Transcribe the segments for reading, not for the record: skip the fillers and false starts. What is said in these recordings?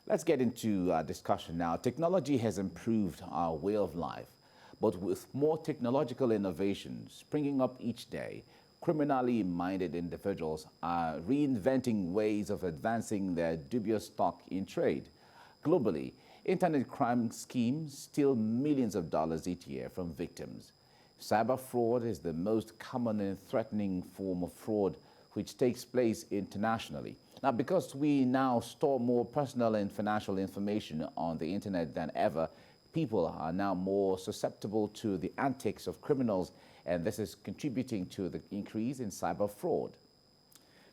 Let's get into our discussion now. Technology has improved our way of life, but with more technological innovations springing up each day, criminally minded individuals are reinventing ways of advancing their dubious stock in trade. Globally, internet crime schemes steal millions of dollars each year from victims. Cyber fraud is the most common and threatening form of fraud which takes place internationally. Now, because we now store more personal and financial information on the internet than ever, people are now more susceptible to the antics of criminals, and this is contributing to the increase in cyber fraud.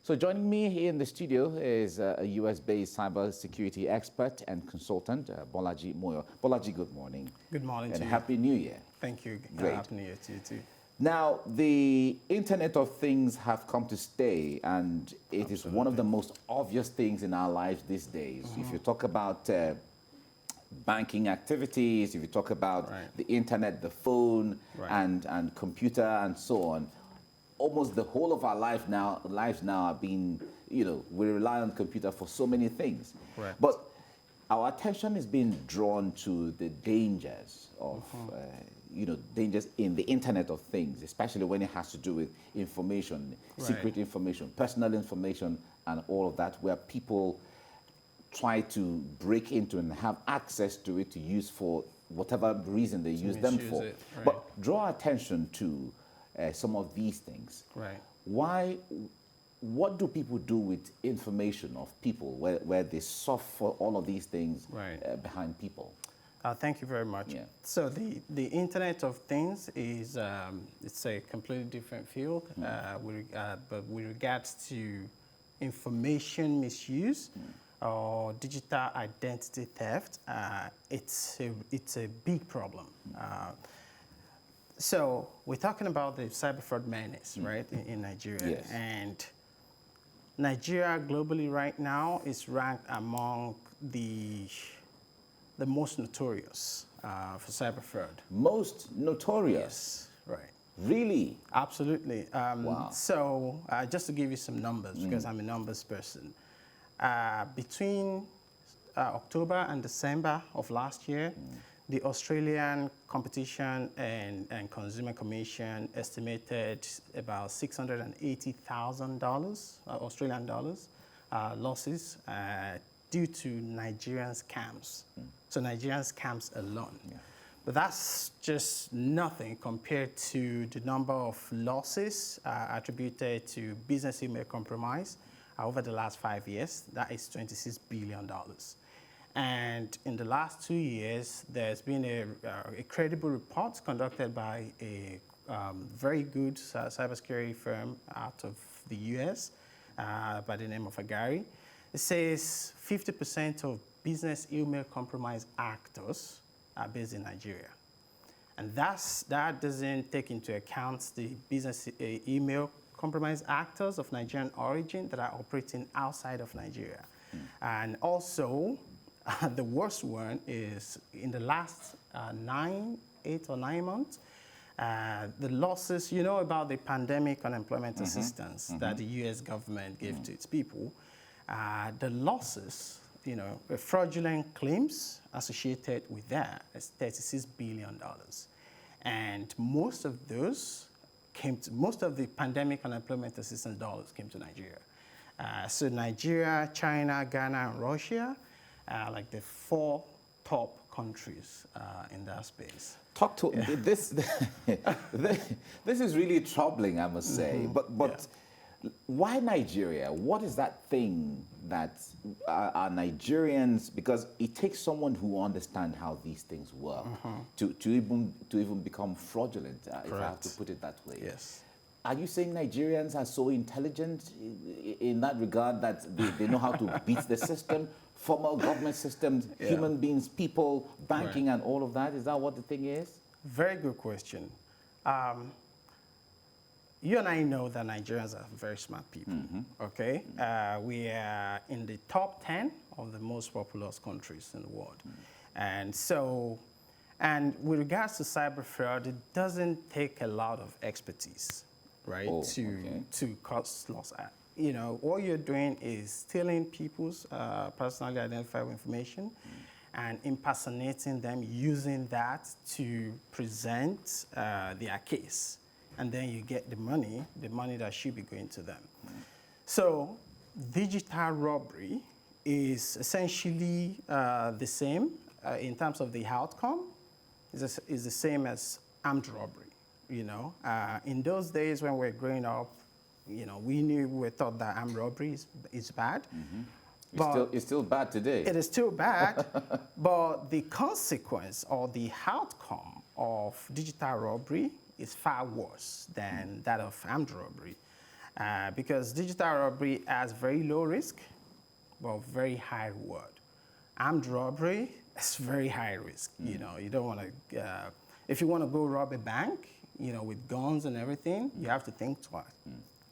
So joining me here in the studio is a US-based cybersecurity expert and consultant, Bolaji Moyo. Bolaji, good morning. Good morning to you. And Happy New Year. Thank you. Great. Happy New Year to you too. Now, the Internet of Things have come to stay, and it is one of the most obvious things in our lives these days. If you talk about banking activities, if you talk about the internet, the phone, and computer, and so on, almost the whole of our lives now are being, we rely on computer for so many things. But our attention is being drawn to the dangers of, dangers in the Internet of Things, especially when it has to do with information, secret information, personal information, and all of that, where people try to break into and have access to it to use for whatever reason they use them for. But draw attention to some of these things. What do people do with information of people where they soft for all of these things behind people? Thank you very much. So the Internet of Things is it's a completely different field, but with regards to information misuse or digital identity theft, it's a big problem. So we're talking about the cyber fraud menace, right, in Nigeria. And Nigeria globally right now is ranked among the most notorious for cyber fraud. Most notorious? Yes, right. Really? Absolutely. Wow. So just to give you some numbers, because I'm a numbers person, between October and December of last year, the Australian Competition and Consumer Commission estimated about $680,000 Australian dollars losses due to Nigerian scams. So Nigerian scams alone. But that's just nothing compared to the number of losses attributed to business email compromise over the last 5 years. That is $26 billion. And in the last 2 years, there's been a credible report conducted by a very good cybersecurity firm out of the US by the name of Agari. It says 50% of business email compromise actors are based in Nigeria. And that doesn't take into account the business email compromise actors of Nigerian origin that are operating outside of Nigeria. And also, the worst one is in the last 8 or 9 months, the losses, about the pandemic unemployment assistance that the US government gave to its people, the losses, fraudulent claims associated with that is $36 billion. And most of the pandemic unemployment assistance dollars came to Nigeria. So Nigeria, China, Ghana, and Russia are like the 4 top countries in that space. Talk to this. This is really troubling, I must say. But why Nigeria? What is that thing that are Nigerians? Because it takes someone who understands how these things work to even become fraudulent, if I have to put it that way. Yes. Are you saying Nigerians are so intelligent in that regard that they know how to beat the system, formal government systems, human beings, people, banking, and all of that? Is that what the thing is? Very good question. You and I know that Nigerians are very smart people, okay? We are in the top 10 of the most populous countries in the world. And so, with regards to cyber fraud, it doesn't take a lot of expertise, right, to cause loss. all you're doing is stealing people's personally identifiable information and impersonating them, using that to present their case. And then you get the money that should be going to them. So digital robbery is essentially the same in terms of the outcome. Is the same as armed robbery. In those days when we were growing up, we were taught that armed robbery is bad. It's still bad today. It is still bad, but the consequence or the outcome of digital robbery is far worse than that of armed robbery. Because digital robbery has very low risk, but very high reward. Armed robbery is very high risk. You don't want to, if you want to go rob a bank, with guns and everything, you have to think twice.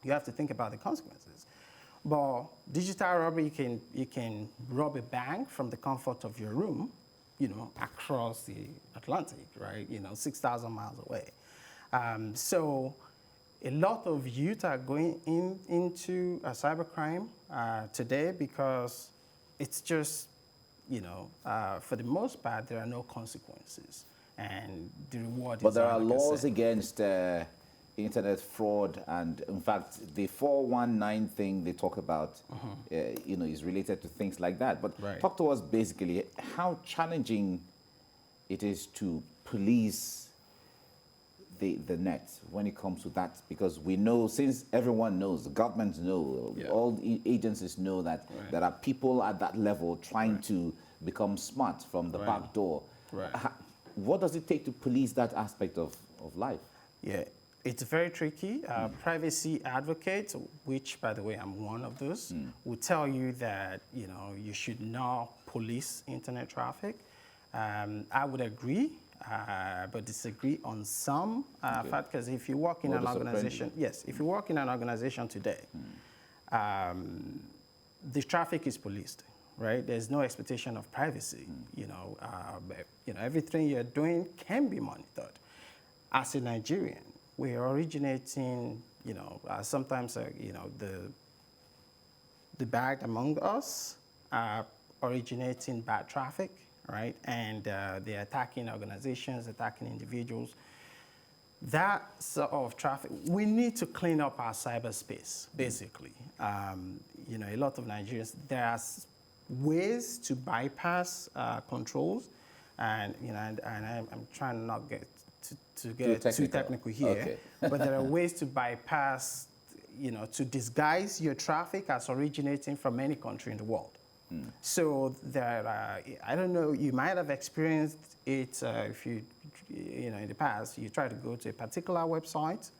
You have to think about the consequences. But digital robbery, you can rob a bank from the comfort of your room, across the Atlantic, right? 6,000 miles away. So a lot of youth are going into cybercrime today because it's just, for the most part, there are no consequences. And the reward but is there are like I laws said. against internet fraud, and in fact, the 419 thing they talk about, is related to things like that. But Right. talk to us basically how challenging it is to police the net when it comes to that, because we know, since everyone knows, the governments know, Yeah. all the agencies know that Right. there are people at that level trying to become smart from the Right. back door. Right. What does it take to police that aspect of life? Yeah, it's very tricky. Privacy advocates, which, by the way, I'm one of those, will tell you that you should not police internet traffic. I would agree, but disagree on some fact. Because if you work in an organization, if you work in an organization today, the traffic is policed. Right? There's no expectation of privacy. Everything you're doing can be monitored. As a Nigerian, we're originating, sometimes, the bad among us are originating bad traffic, right? And they're attacking organizations, attacking individuals. That sort of traffic, we need to clean up our cyberspace, basically. A lot of Nigerians, there are ways to bypass controls, and I'm trying not to get too technical here, Okay. but there are ways to bypass, to disguise your traffic as originating from any country in the world. So there are, I don't know, you might have experienced it if you, in the past, you try to go to a particular website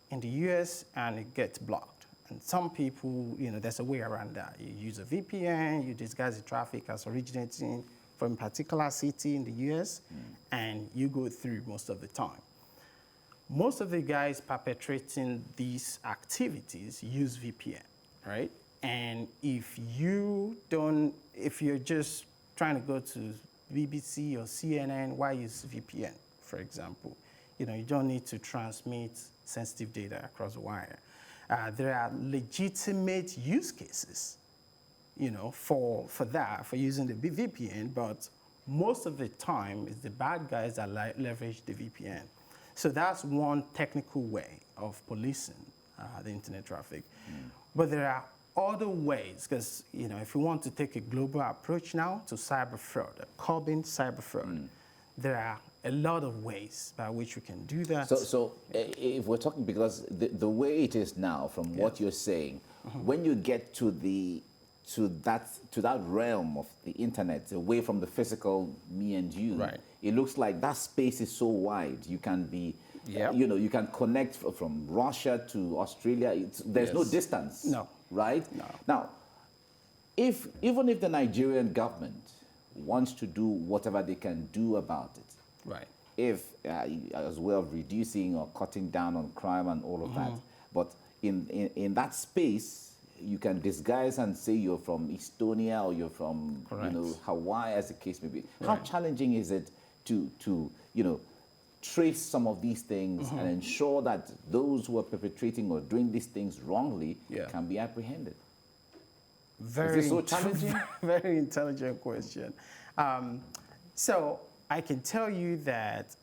in the US and it gets blocked. And some people, there's a way around that. You use a VPN, you disguise the traffic as originating from a particular city in the US, and you go through most of the time. Most of the guys perpetrating these activities use VPN, right? And if you're just trying to go to BBC or CNN, why use VPN, for example? You don't need to transmit sensitive data across the wire. There are legitimate use cases, for using the VPN, but most of the time it's the bad guys that leverage the VPN. So that's one technical way of policing the internet traffic. But there are other ways, because if we want to take a global approach now to cyber fraud, curbing cyber fraud, there are a lot of ways by which we can do that. So if we're talking, because the way it is now, from what you're saying, when you get to that realm of the internet, away from the physical me and you, Right. it looks like that space is so wide. You can be, you can connect from Russia to Australia. There's no distance. No. Right? No. Now, even if the Nigerian government wants to do whatever they can do about it, Right. if as well of reducing or cutting down on crime and all of that, but in that space, you can disguise and say you're from Estonia or you're from Correct. Hawaii, as the case may be. How challenging is it to trace some of these things and ensure that those who are perpetrating or doing these things wrongly can be apprehended? Very, is it so challenging? Very intelligent question. So I can tell you that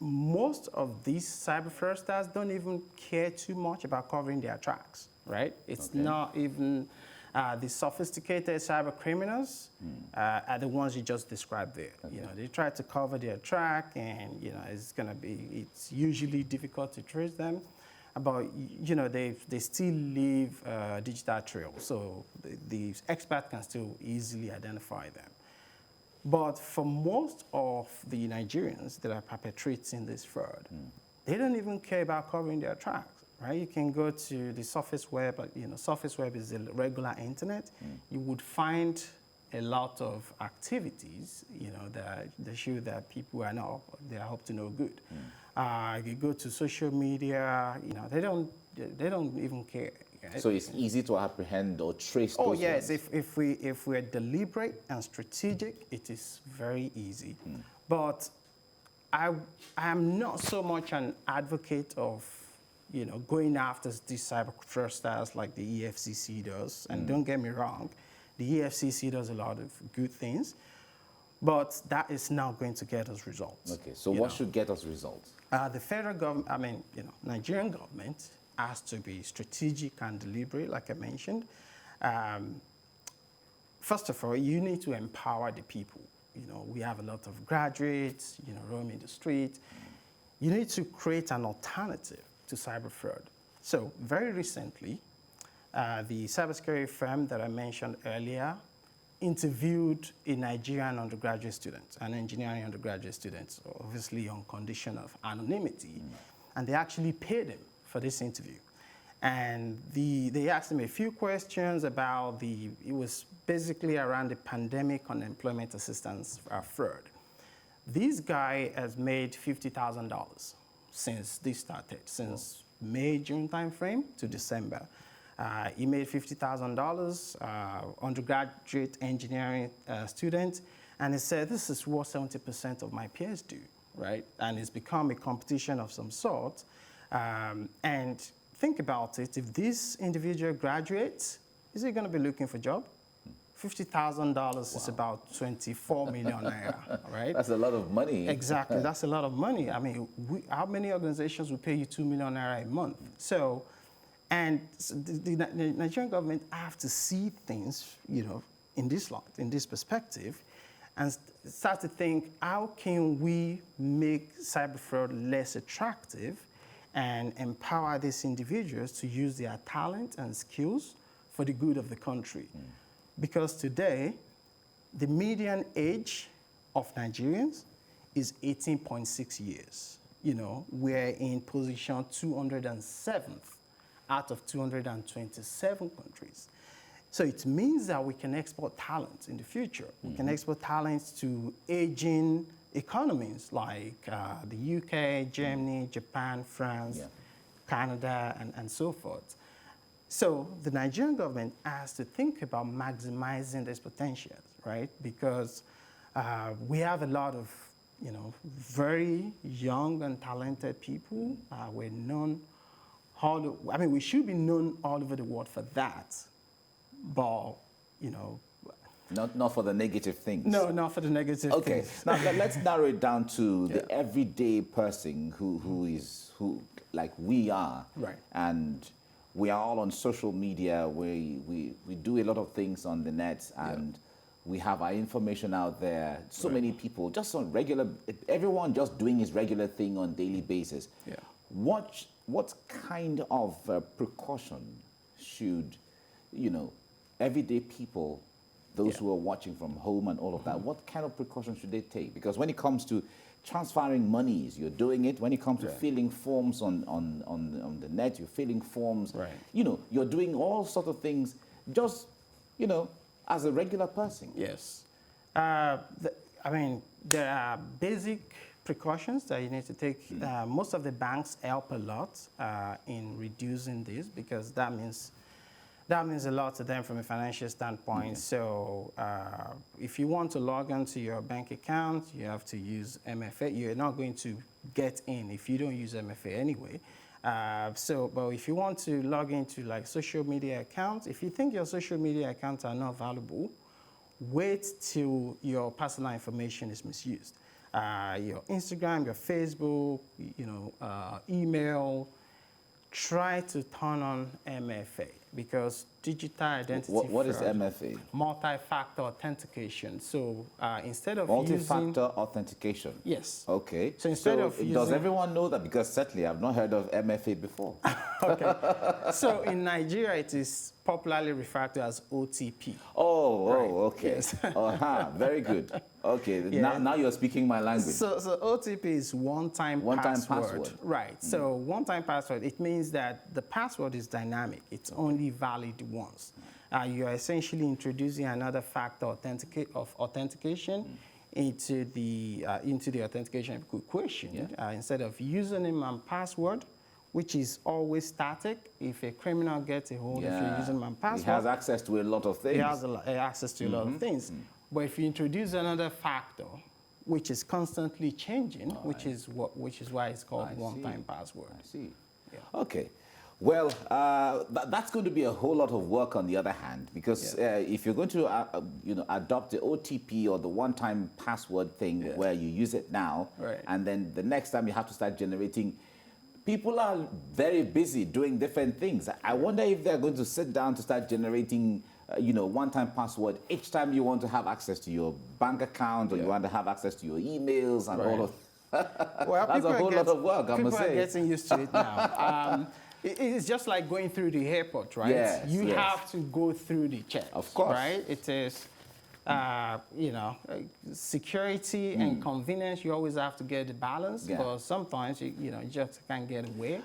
most of these cyber fraudsters don't even care too much about covering their tracks, right? It's not even the sophisticated cyber criminals are the ones you just described there. You know, they try to cover their track, and you know, it's usually difficult to trace them. But you know, they still leave a digital trail, so the expert can still easily identify them. But for most of the Nigerians that are perpetrating this fraud, they don't even care about covering their tracks, right? You can go to the surface web, you know, surface web is the regular internet. You would find a lot of activities, you know, that show that people are not, they are up to no good. You go to social media, you know, they don't even care. Right? So it's easy to apprehend or trace those. Oh yes, ones. if we're deliberate and strategic, it is very easy. But I am not so much an advocate of, you know, going after these cyber fraudsters like the EFCC does. And don't get me wrong, the EFCC does a lot of good things, but that is not going to get us results. Okay, so what should get us results? The federal government, I mean, you know, Nigerian government has to be strategic and deliberate, like I mentioned. First of all, you need to empower the people. You know, we have a lot of graduates, you know, roaming the street. You need to create an alternative to cyber fraud. So very recently, the cybersecurity firm that I mentioned earlier interviewed a Nigerian undergraduate student, an engineering undergraduate student, obviously on condition of anonymity, and they actually paid him for this interview. And they asked him a few questions about it was basically around the pandemic unemployment assistance fraud. This guy has made $50,000 since this started, since May, June timeframe to December. He made $50,000, undergraduate engineering student, and he said, this is what 70% of my peers do, right? And it's become a competition of some sort. And think about it, if this individual graduates, is he gonna be looking for a job? $50,000 is about 24 million naira, right? That's a lot of money. Exactly, that's a lot of money. I mean, how many organizations will pay you 2 million naira a month? So, and the Nigerian government have to see things, you know, in this light, in this perspective, and start to think, how can we make cyber fraud less attractive and empower these individuals to use their talent and skills for the good of the country? Because today, the median age of Nigerians is 18.6 years. You know, we're in position 207th out of 227 countries. So it means that we can export talent in the future. We can export talents to aging economies like the UK, Germany, Japan, France, Canada, and so forth. So the Nigerian government has to think about maximizing this potential, right? Because we have a lot of, you know, very young and talented people. We're known we should be known all over the world for that, but, you know. Not for the negative things. No, not for the negative okay. things. Now let's narrow it down to the everyday person who like we are. Right. And we are all on social media. We do a lot of things on the net, and we have our information out there. So many people just on everyone just doing his regular thing on a daily basis. Yeah. What kind of precaution should, you know, everyday people, those who are watching from home and all of that, what kind of precautions should they take? Because when it comes to transferring monies, you're doing it. When it comes to filling forms on the net, you're filling forms. Right. You know, you're doing all sorts of things just, you know, as a regular person. Yes. I mean, there are basic precautions that you need to take. Most of the banks help a lot in reducing this, because that means That means a lot to them from a financial standpoint. So if you want to log into your bank account, you have to use MFA. You're not going to get in if you don't use MFA anyway. But if you want to log into like social media accounts, if you think your social media accounts are not valuable, wait till your personal information is misused. Your Instagram, your Facebook, email, try to turn on MFA because digital identity. What is fraud, MFA? Multi-factor authentication. So instead of Multi-factor authentication. Yes. Okay. So instead of does everyone know that? Because certainly I've not heard of MFA before. Okay. So in Nigeria, it is popularly referred to as OTP. Okay. Yes. Very good. Okay, Yeah. now you're speaking my language. So OTP is one-time password. Right. So one-time password, it means that the password is dynamic. It's only valid once. You are essentially introducing another factor of authentication into the authentication equation. Instead of username and password, which is always static. If a criminal gets a hold of your username and password, he has access to a lot of things. He has access to a lot of things. But if you introduce another factor, which is constantly changing, which is why it's called one-time password. I see. Yeah. Okay. Well, that's going to be a whole lot of work on the other hand, because if you're going to adopt the OTP or the one-time password thing where you use it now, and then the next time you have to start generating. People are very busy doing different things. I wonder if they're going to sit down to start generating, one-time password each time you want to have access to your bank account or you want to have access to your emails and all of that. Well, that's a whole lot of work, I must say. People are getting used to it now. It's just like going through the airport, right? Yes, you have to go through the checks. Of course. Right? It is, security and convenience, you always have to get the balance, but sometimes you just can't get away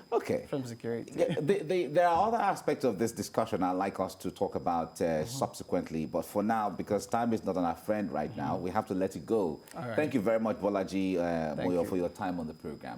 from security. There are other aspects of this discussion I'd like us to talk about subsequently, but for now, because time is not on our friend right now, we have to let it go. Thank you very much, Bolaji Moyo, for your time on the program.